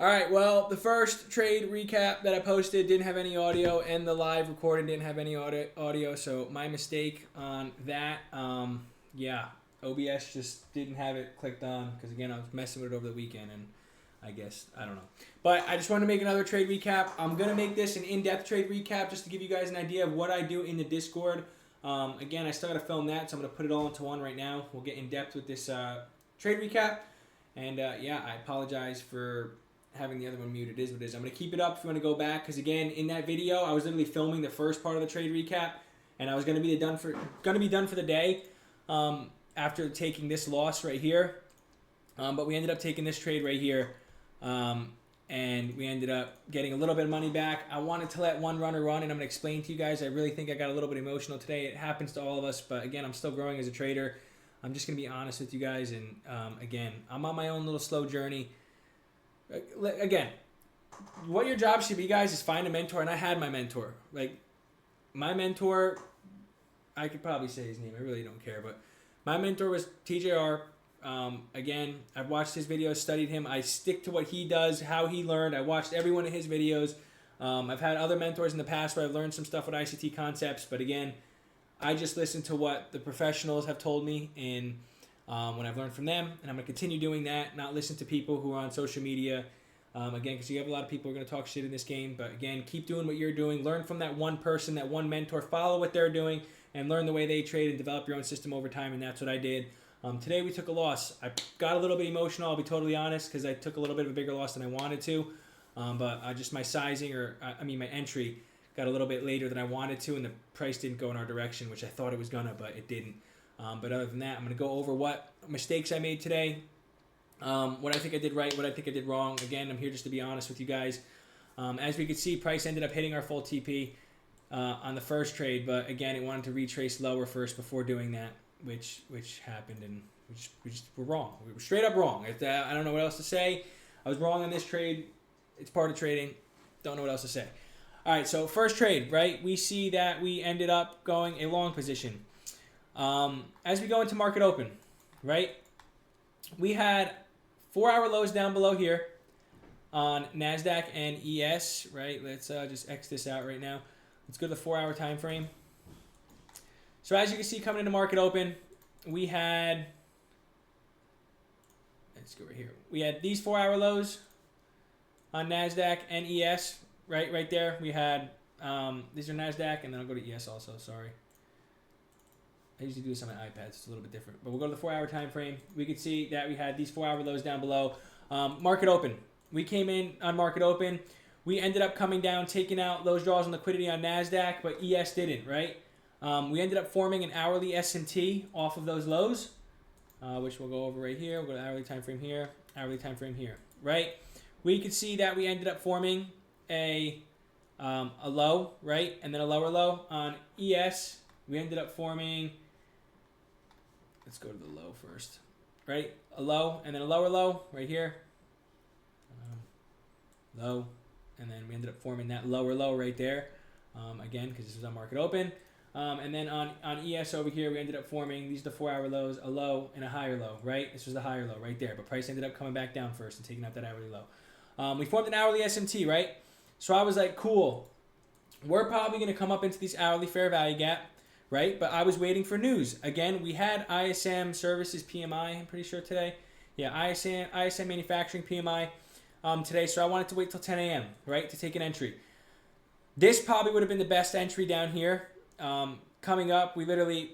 All right, well, the first trade recap that I posted didn't have any audio, and the live recording didn't have any audio, so my mistake on that. Yeah, OBS just didn't have it clicked on because, again, I was messing with it over the weekend, and I guess, I don't know. But I just wanted to make another trade recap. I'm going to make this an in-depth trade recap just to give you guys an idea of what I do in the Discord. Again, I still got to film that, so I'm going to put it all into one right now. We'll get in-depth with this trade recap. And, yeah, I apologize for having the other one muted. It is what it is. I'm going to keep it up if you want to go back. Because, again, in that video, I was literally filming the first part of the trade recap. And I was going to be done for the day after taking this loss right here. But we ended up taking this trade right here. And we ended up getting a little bit of money back. I wanted to let one runner run, and I'm going to explain to you guys. I really think I got a little bit emotional today. It happens to all of us, but again, I'm still growing as a trader. I'm just going to be honest with you guys, and again, I'm on my own little slow journey. Again, what your job should be, guys, is find a mentor, and I had my mentor. Like, my mentor, I could probably say his name. I really don't care, but my mentor was TJR. Again, I've watched his videos, studied him. I stick to what he does, how he learned. I watched every one of his videos. I've had other mentors in the past where I've learned some stuff with ICT concepts, but again, I just listen to what the professionals have told me and when I've learned from them, and I'm going to continue doing that, not listen to people who are on social media. Again, because you have a lot of people who are going to talk shit in this game, but again, keep doing what you're doing. Learn from that one person, that one mentor. Follow what they're doing and learn the way they trade and develop your own system over time, and that's what I did. Today we took a loss. I got a little bit emotional, I'll be totally honest, because I took a little bit of a bigger loss than I wanted to. But just my sizing, my entry got a little bit later than I wanted to, and the price didn't go in our direction, which I thought it was going to, but it didn't. But other than that, I'm going to go over what mistakes I made today, what I think I did right, what I think I did wrong. Again, I'm here just to be honest with you guys. As we could see, price ended up hitting our full TP on the first trade, but again, it wanted to retrace lower first before doing that. Which happened, and we just were wrong. We were straight up wrong. I don't know what else to say. I was wrong on this trade. It's part of trading. Don't know what else to say. All right, so first trade, right? We see that we ended up going a long position. As we go into market open, right? We had 4-hour lows down below here on NASDAQ and ES, right? Let's just X this out right now. Let's go to the 4-hour time frame. So as you can see, coming into market open, we had, let's go right here. We had these 4-hour lows on NASDAQ and ES, right there. We had, these are NASDAQ, and then I'll go to ES also, sorry. I usually do this on my iPad, so it's a little bit different. But we'll go to the 4-hour time frame. We could see that we had these 4-hour lows down below. Market open. We came in on market open. We ended up coming down, taking out those draws on liquidity on NASDAQ, but ES didn't, right? We ended up forming an hourly S&T off of those lows, which we'll go over right here. We'll go to hourly time frame here, right? We could see that we ended up forming a low, right? And then a lower low on ES. We ended up forming, let's go to the low first, right? A low and then a lower low right here. Low, and then we ended up forming that lower low right there. Again, because this was on market open. And then on ES over here, we ended up forming, these are the 4-hour lows, a low and a higher low, right? This was the higher low right there, but price ended up coming back down first and taking out that hourly low. We formed an hourly SMT, right? So I was like, cool. We're probably going to come up into this hourly fair value gap, right? But I was waiting for news. Again, we had ISM Services PMI, I'm pretty sure today. Yeah, ISM Manufacturing PMI today, so I wanted to wait till 10 a.m., right, to take an entry. This probably would have been the best entry down here. Coming up, we literally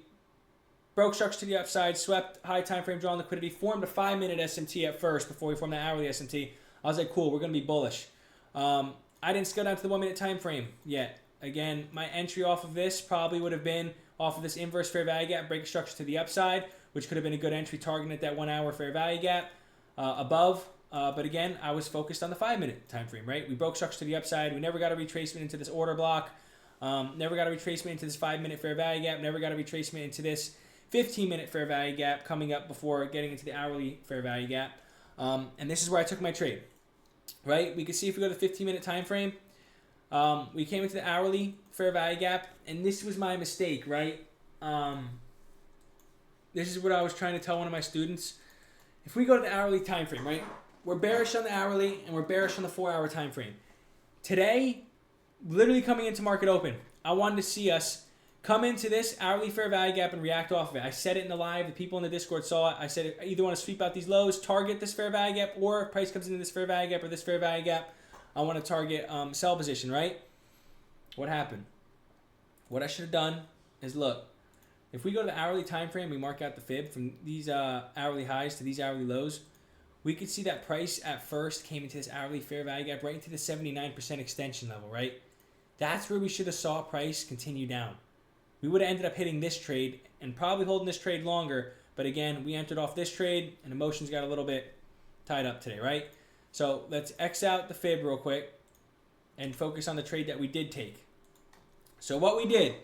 broke structure to the upside, swept high time frame drawn liquidity, formed a 5-minute SMT at first before we formed the hourly SMT. I was like, cool, we're going to be bullish. I didn't scale down to the 1-minute time frame yet. Again, my entry off of this probably would have been off of this inverse fair value gap, break structure to the upside, which could have been a good entry targeting at that 1-hour fair value gap above. But again, I was focused on the 5-minute time frame, right? We broke structure to the upside. We never got a retracement into this order block. Never got a retracement into this 5-minute fair value gap. Never got a retracement into this 15-minute fair value gap coming up before getting into the hourly fair value gap. And this is where I took my trade, right? We can see if we go to the 15-minute time frame, we came into the hourly fair value gap, and this was my mistake, right? This is what I was trying to tell one of my students. If we go to the hourly time frame, right? we're bearish on the hourly and we're bearish on the 4-hour time frame. Today, literally coming into market open, I wanted to see us come into this hourly fair value gap and react off of it. I said it in the live. The people in the Discord saw it. I said I either want to sweep out these lows, target this fair value gap, or if price comes into this fair value gap or this fair value gap, I want to target sell position, right? What happened? What I should have done is look. If we go to the hourly time frame, we mark out the fib from these hourly highs to these hourly lows. We could see that price at first came into this hourly fair value gap right into the 79% extension level, right? That's where we should have saw price continue down. We would have ended up hitting this trade and probably holding this trade longer. But again, we entered off this trade and emotions got a little bit tied up today, right? So let's X out the fib real quick and focus on the trade that we did take. So what we did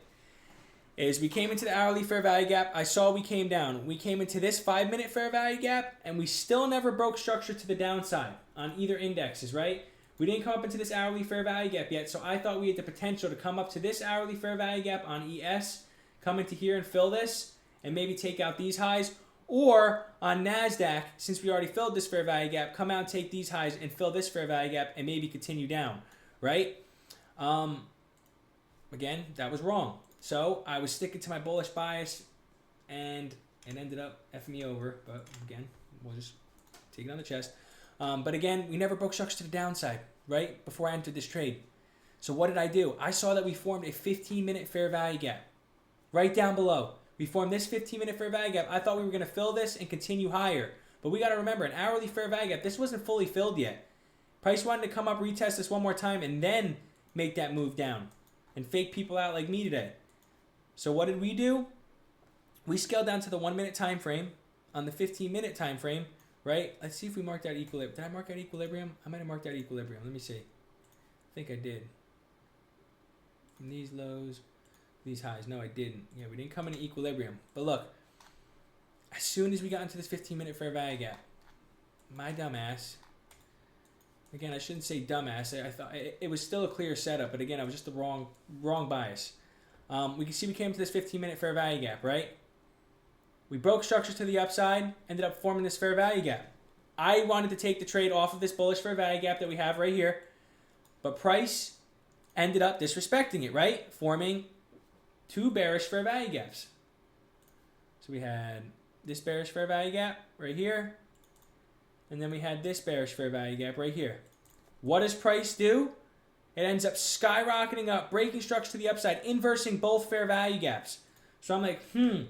is we came into the hourly fair value gap. I saw we came down. We came into this 5-minute fair value gap, and we still never broke structure to the downside on either indexes, right? We didn't come up into this hourly fair value gap yet, so I thought we had the potential to come up to this hourly fair value gap on ES, come into here and fill this, and maybe take out these highs. Or on NASDAQ, since we already filled this fair value gap, come out and take these highs and fill this fair value gap and maybe continue down, right? Again, that was wrong. So I was sticking to my bullish bias, and it ended up effing me over. But again, we'll just take it on the chest. But again, we never broke structure to the downside, right? Before I entered this trade. So what did I do? I saw that we formed a 15-minute fair value gap right down below. We formed this 15-minute fair value gap. I thought we were going to fill this and continue higher. But we got to remember, an hourly fair value gap, this wasn't fully filled yet. Price wanted to come up, retest this one more time, and then make that move down and fake people out like me today. So what did we do? We scaled down to the 1-minute time frame on the 15-minute time frame, right? Let's see if we marked out equilibrium. Did I mark out equilibrium? I might have marked out equilibrium. Let me see. I think I did. From these lows, these highs. No, I didn't. Yeah, we didn't come into equilibrium. But look, as soon as we got into this 15-minute fair value gap, my dumbass, again, I shouldn't say dumbass. I thought it was still a clear setup, but again, I was just the wrong bias. We can see we came to this 15-minute fair value gap, right? We broke structure to the upside, ended up forming this fair value gap. I wanted to take the trade off of this bullish fair value gap that we have right here, but price ended up disrespecting it, right? Forming two bearish fair value gaps. So we had this bearish fair value gap right here, and then we had this bearish fair value gap right here. What does price do? It ends up skyrocketing up, breaking structure to the upside, inversing both fair value gaps. So I'm like, we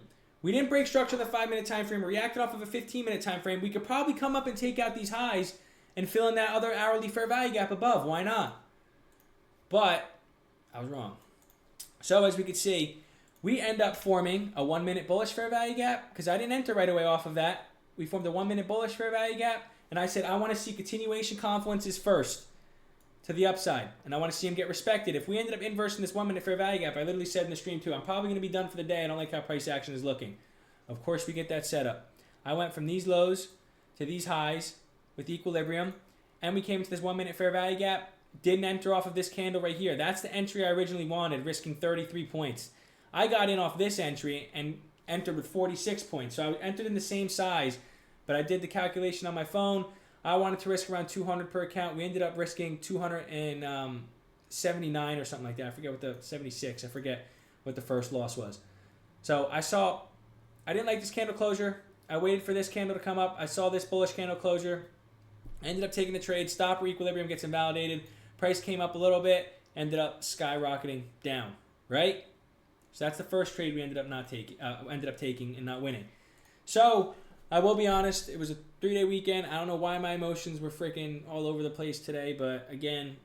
didn't break structure the 5-minute time frame, reacted off of a 15-minute time frame. We could probably come up and take out these highs and fill in that other hourly fair value gap above. Why not? But I was wrong. So as we could see, we end up forming a 1-minute bullish fair value gap because I didn't enter right away off of that. We formed a 1-minute bullish fair value gap, and I said I want to see continuation confluences first to the upside, and I want to see him get respected. If we ended up inversing this 1-minute fair value gap, I literally said in the stream too, I'm probably going to be done for the day. I don't like how price action is looking. Of course, we get that setup. I went from these lows to these highs with equilibrium, and we came to this 1-minute fair value gap. Didn't enter off of this candle right here. That's the entry I originally wanted, risking 33 points. I got in off this entry and entered with 46 points. So I entered in the same size, but I did the calculation on my phone. I wanted to risk around 200 per account. We ended up risking 279 or something like that. I forget what the 76. I forget what the first loss was. So I didn't like this candle closure. I waited for this candle to come up. I saw this bullish candle closure. I ended up taking the trade. Stop or equilibrium gets invalidated. Price came up a little bit. Ended up skyrocketing down. Right? So that's the first trade we ended up taking and not winning. So I will be honest, it was a 3-day weekend. I don't know why my emotions were freaking all over the place today, but again,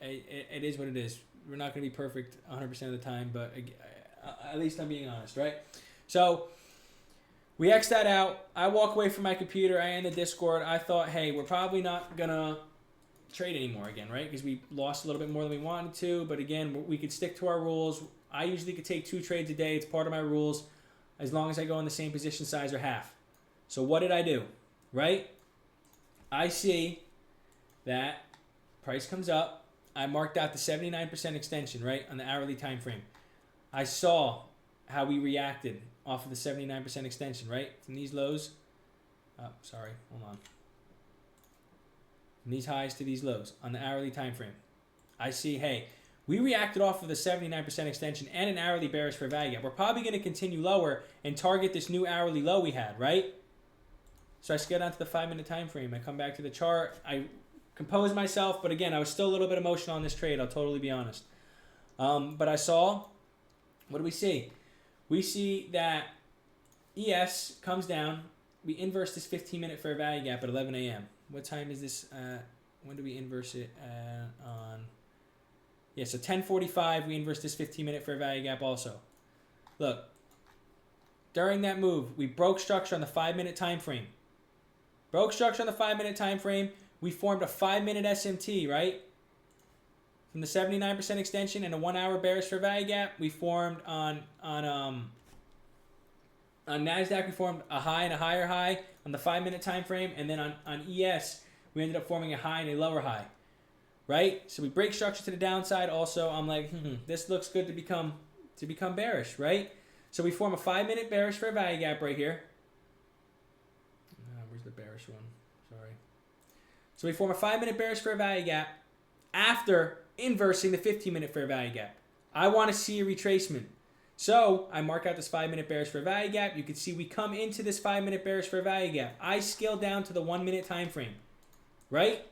it is what it is. We're not going to be perfect 100% of the time, but at least I'm being honest, right? So we X that out. I walk away from my computer. I end the Discord. I thought, hey, we're probably not going to trade anymore again, right? Because we lost a little bit more than we wanted to, but again, we could stick to our rules. I usually could take 2 trades a day. It's part of my rules as long as I go in the same position size or half. So what did I do, right? I see that price comes up. I marked out the 79% extension, right, on the hourly time frame. I saw how we reacted off of the 79% extension, right, from these lows. Oh, sorry, hold on. from these highs to these lows on the hourly time frame. I see, hey, we reacted off of the 79% extension and an hourly bearish fair value gap. We're probably going to continue lower and target this new hourly low we had, right? So I scale down to the 5-minute time frame. I come back to the chart. I compose myself, but again, I was still a little bit emotional on this trade. I'll totally be honest. But I saw, what do we see? We see that ES comes down. We inverse this 15-minute fair value gap at 11 a.m. What time is this? When do we inverse it? On... Yeah, so 10:45, we inverse this 15-minute fair value gap also. Look, during that move, we broke structure on the 5-minute time frame. Broke structure on the 5-minute time frame. We formed a 5-minute SMT, right? From the 79% extension and a 1-hour bearish fair value gap, we formed on NASDAQ, we formed a high and a higher high on the 5-minute time frame, and then on ES, we ended up forming a high and a lower high. Right? So we break structure to the downside. Also, I'm like, this looks good to become bearish, right? So we form a 5-minute bearish fair value gap right here. Where's the bearish one? Sorry. So we form a 5-minute bearish fair value gap after inversing the 15-minute fair value gap. I want to see a retracement. So I mark out this 5-minute bearish fair value gap. You can see we come into this 5-minute bearish fair value gap. I scale down to the 1-minute time frame, right?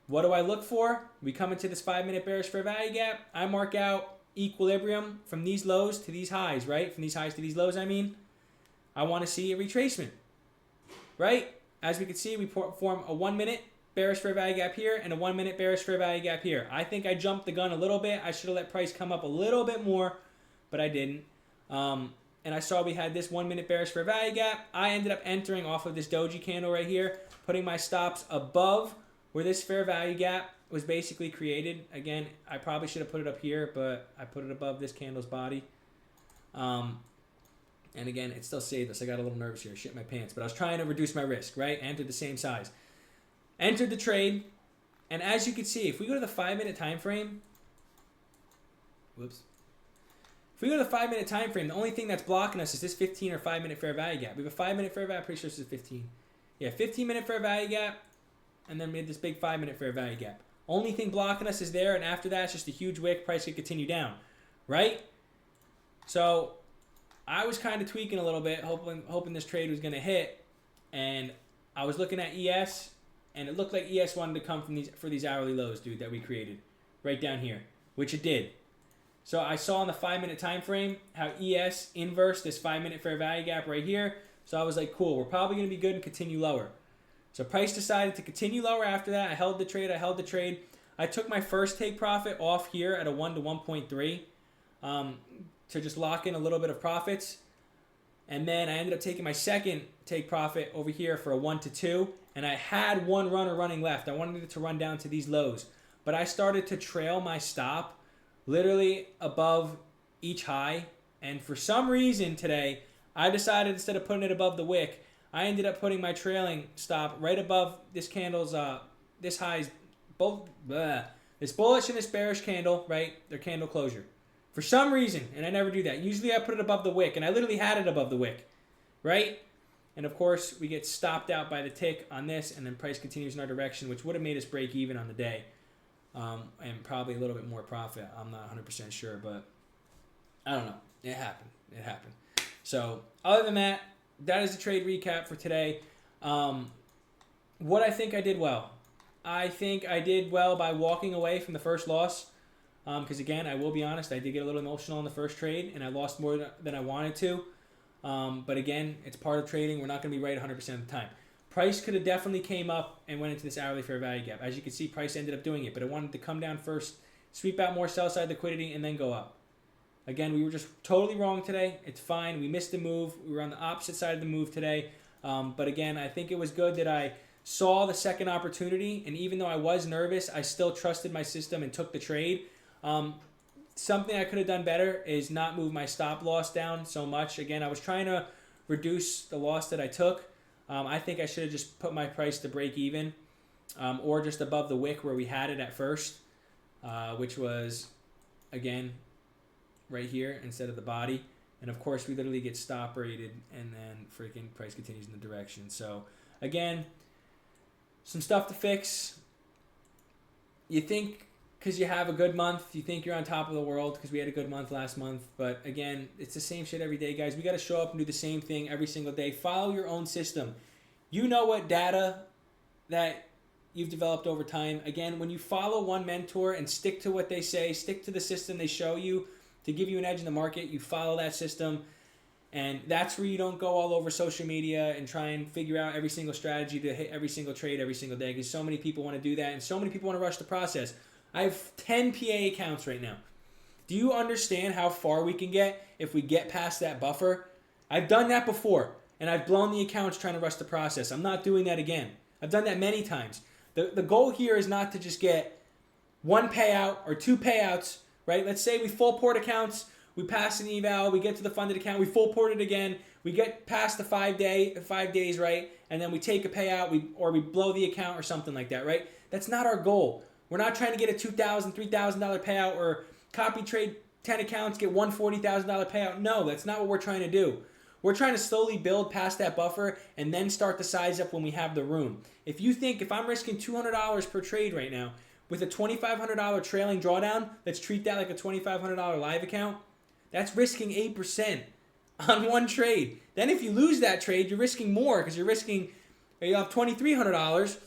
What do I look for? We come into this 5-minute bearish fair value gap. I mark out equilibrium from these lows to these highs, right? From these highs to these lows, I mean. I want to see a retracement, right? As we can see, we form a 1-minute bearish fair value gap here and a 1-minute bearish fair value gap here. I think I jumped the gun a little bit. I should have let price come up a little bit more, but I didn't. And I saw we had this 1-minute bearish fair value gap. I ended up entering off of this doji candle right here, putting my stops above where this fair value gap was basically created. Again, I probably should have put it up here, but I put it above this candle's body. And again, it still saved us. I got a little nervous here, shit my pants. But I was trying to reduce my risk, right? Entered the same size. Entered the trade. And as you can see, if we go to the 5-minute time frame, if we go to the 5-minute time frame, the only thing that's blocking us is this 15 or 5-minute fair value gap. We have a 5-minute fair value. I'm pretty sure this is 15. Yeah, 15-minute fair value gap. And then we had this big 5-minute fair value gap. Only thing blocking us is there, and after that, it's just a huge wick. Price could continue down, right? So I was kind of tweaking a little bit, hoping this trade was going to hit, and I was looking at ES, and it looked like ES wanted to come for these hourly lows, dude, that we created right down here, which it did. So I saw on the 5-minute time frame how ES inversed this 5-minute fair value gap right here. So I was like, cool, we're probably going to be good and continue lower. So price decided to continue lower after that. I held the trade. I took my first take profit off here at a 1 to 1.3 to just lock in a little bit of profits. And then I ended up taking my second take profit over here for a 1 to 2. And I had one runner running left. I wanted it to run down to these lows. But I started to trail my stop literally above each high. And for some reason today, I decided instead of putting it above the wick, I ended up putting my trailing stop right above this candle's, this high's, this bullish and this bearish candle, right? Their candle closure. For some reason, and I never do that. Usually I put it above the wick, and I literally had it above the wick, right? And of course, we get stopped out by the tick on this, and then price continues in our direction, which would have made us break even on the day, and probably a little bit more profit. I'm not 100% sure, but I don't know. It happened. So other than that, that is the trade recap for today. What I think I did well. I think I did well by walking away from the first loss. Because again, I will be honest, I did get a little emotional in the first trade, and I lost more than I wanted to. But again, it's part of trading. We're not going to be right 100% of the time. Price could have definitely came up and went into this hourly fair value gap. As you can see, price ended up doing it, but it wanted to come down first, sweep out more sell side liquidity, and then go up. Again, we were just totally wrong today. It's fine. We missed the move. We were on the opposite side of the move today. But again, I think it was good that I saw the second opportunity. And even though I was nervous, I still trusted my system and took the trade. Something I could have done better is not move my stop loss down so much. Again, I was trying to reduce the loss that I took. I think I should have just put my price to break even or just above the wick where we had it at first, which was, again, right here instead of the body. And of course we literally get stop rated and then freaking price continues in the direction. So again, some stuff to fix. You think because you have a good month, you think you're on top of the world because we had a good month last month. But again, it's the same shit every day, guys. We got to show up and do the same thing every single day. Follow your own system. You know what data that you've developed over time. Again, when you follow one mentor and stick to what they say, stick to the system they show you to give you an edge in the market, you follow that system. And that's where you don't go all over social media and try and figure out every single strategy to hit every single trade every single day, because so many people want to do that and so many people want to rush the process. I have 10 PA accounts right now. Do you understand how far we can get if we get past that buffer? I've done that before, and I've blown the accounts trying to rush the process. I'm not doing that again. I've done that many times. The goal here is not to just get one payout or two payouts, right? Let's say we full port accounts, we pass an eval, we get to the funded account, we full port it again, we get past the 5 days, right? And then we take a payout, we blow the account or something like that, right? That's not our goal. We're not trying to get a $2,000, $3,000 payout or copy trade 10 accounts, get one $40,000 payout. No, that's not what we're trying to do. We're trying to slowly build past that buffer and then start to size up when we have the room. If you think if I'm risking $200 per trade right now with a $2,500 trailing drawdown, let's treat that like a $2,500 live account, that's risking 8% on one trade. Then if you lose that trade, you're risking more because you'll have $2,300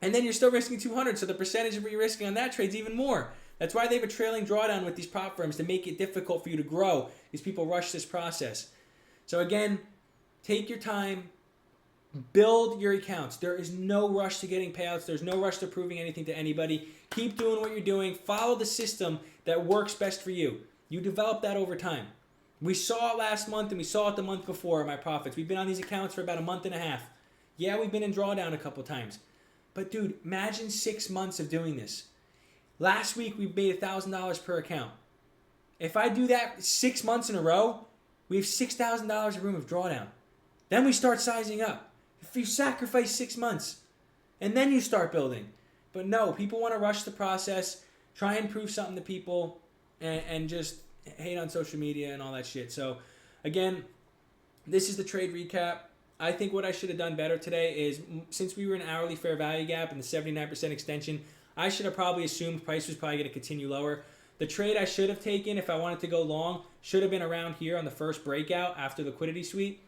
and then you're still risking $200. So the percentage of what you're risking on that trade is even more. That's why they have a trailing drawdown with these prop firms, to make it difficult for you to grow. These people rush this process. So again, take your time, build your accounts. There is no rush to getting payouts. There's no rush to proving anything to anybody. Keep doing what you're doing. Follow the system that works best for you. You develop that over time. We saw it last month and we saw it the month before in my profits. We've been on these accounts for about a month and a half. Yeah, we've been in drawdown a couple times. But dude, imagine 6 months of doing this. Last week we made $1,000 per account. If I do that 6 months in a row, we have $6,000 of room of drawdown. Then we start sizing up. If you sacrifice 6 months, and then you start building. But no, people want to rush the process, try and prove something to people, and just hate on social media and all that shit. So, again, this is the trade recap. I think what I should have done better today is, since we were in hourly fair value gap and the 79% extension, I should have probably assumed price was probably going to continue lower. The trade I should have taken if I wanted to go long should have been around here on the first breakout after liquidity sweep.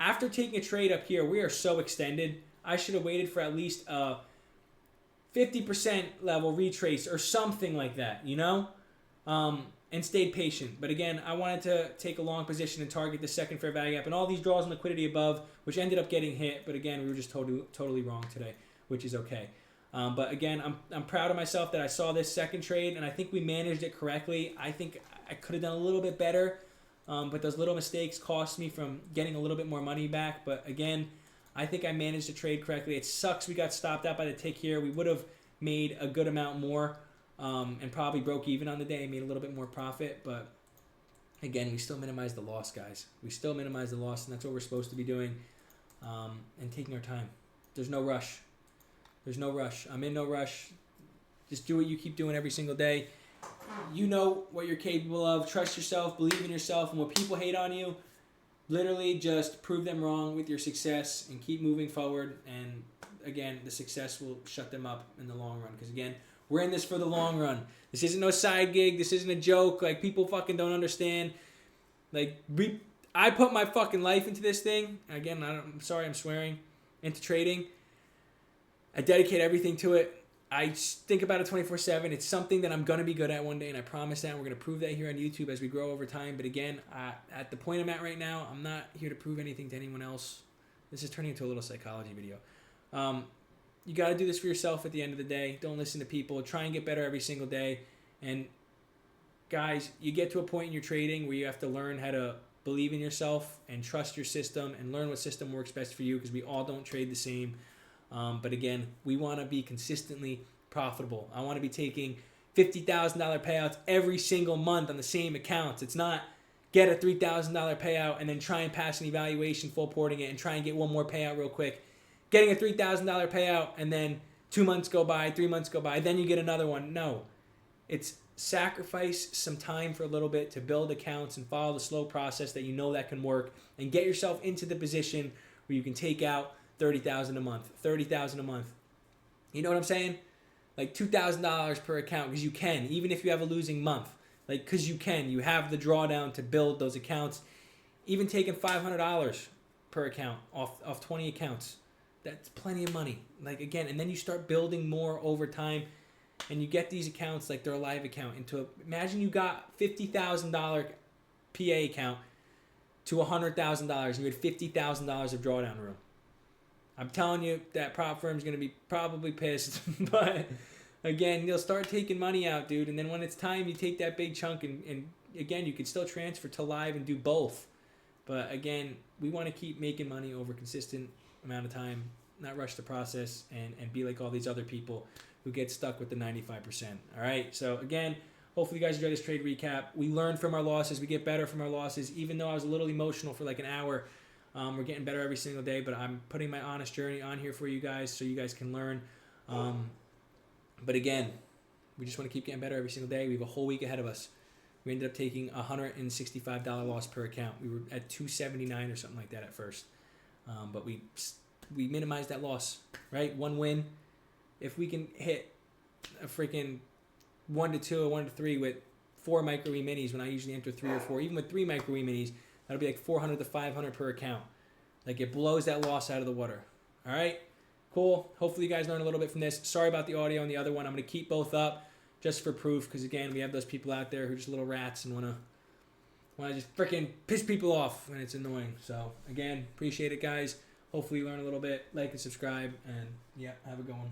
After taking a trade up here, we are so extended. I should have waited for at least a 50% level retrace or something like that, you know? And stayed patient. But again, I wanted to take a long position and target the second fair value gap and all these draws and liquidity above, which ended up getting hit. But again, we were just totally wrong today, which is okay. But again, I'm proud of myself that I saw this second trade, and I think we managed it correctly. I think I could have done a little bit better, but those little mistakes cost me from getting a little bit more money back. But again, I think I managed the trade correctly. It sucks we got stopped out by the tick here. We would have made a good amount more and probably broke even on the day, made a little bit more profit. But again, we still minimized the loss, guys. We still minimized the loss, and that's what we're supposed to be doing, and taking our time. There's no rush. There's no rush. I'm in no rush. Just do what you keep doing every single day. You know what you're capable of. Trust yourself. Believe in yourself. And when people hate on you, literally just prove them wrong with your success and keep moving forward. And again, the success will shut them up in the long run. Because again, we're in this for the long run. This isn't no side gig. This isn't a joke. Like, people fucking don't understand. Like, I put my fucking life into this thing. Again, I'm sorry I'm swearing. Into trading. I dedicate everything to it. I think about it 24/7. It's something that I'm going to be good at one day, and I promise that. We're going to prove that here on YouTube as we grow over time. But again, at the point I'm at right now, I'm not here to prove anything to anyone else. This is turning into a little psychology video. You got to do this for yourself at the end of the day. Don't listen to people. Try and get better every single day. And guys, you get to a point in your trading where you have to learn how to believe in yourself and trust your system and learn what system works best for you, because we all don't trade the same. But again, we want to be consistently profitable. I want to be taking $50,000 payouts every single month on the same accounts. It's not get a $3,000 payout and then try and pass an evaluation, full porting it, and try and get one more payout real quick. Getting a $3,000 payout and then 2 months go by, 3 months go by, then you get another one. No. It's sacrifice some time for a little bit to build accounts and follow the slow process that you know that can work, and get yourself into the position where you can take out $30,000 a month, $30,000 a month, You know what I'm saying? Like $2,000 per account, because you can, even if you have a losing month. Like, because you can. You have the drawdown to build those accounts. Even taking $500 per account off 20 accounts. That's plenty of money. Like, again, and then you start building more over time, and you get these accounts like they're a live account. Imagine you got $50,000 PA account to $100,000, and you had $50,000 of drawdown room. I'm telling you, that prop firm's going to be probably pissed. But, again, you'll start taking money out, dude. And then when it's time, you take that big chunk. And again, you can still transfer to live and do both. But, again, we want to keep making money over a consistent amount of time, not rush the process, and be like all these other people who get stuck with the 95%. All right? So, again, hopefully you guys enjoy this trade recap. We learn from our losses. We get better from our losses. Even though I was a little emotional for like an hour, we're getting better every single day, but I'm putting my honest journey on here for you guys so you guys can learn. But again, we just want to keep getting better every single day. We have a whole week ahead of us. We ended up taking a $165 loss per account. We were at $279 or something like that at first. But we minimized that loss, right? One win. If we can hit a freaking 1 to 2 or 1 to 3 with 4 micro E-minis, when I usually enter 3 or 4, even with 3 micro E-minis, that'll be like 400 to 500 per account. Like, it blows that loss out of the water. All right? Cool. Hopefully you guys learned a little bit from this. Sorry about the audio on the other one. I'm going to keep both up just for proof, because, again, we have those people out there who are just little rats and want to just freaking piss people off when it's annoying. So, again, appreciate it, guys. Hopefully you learn a little bit. Like and subscribe. And, yeah, have a good one.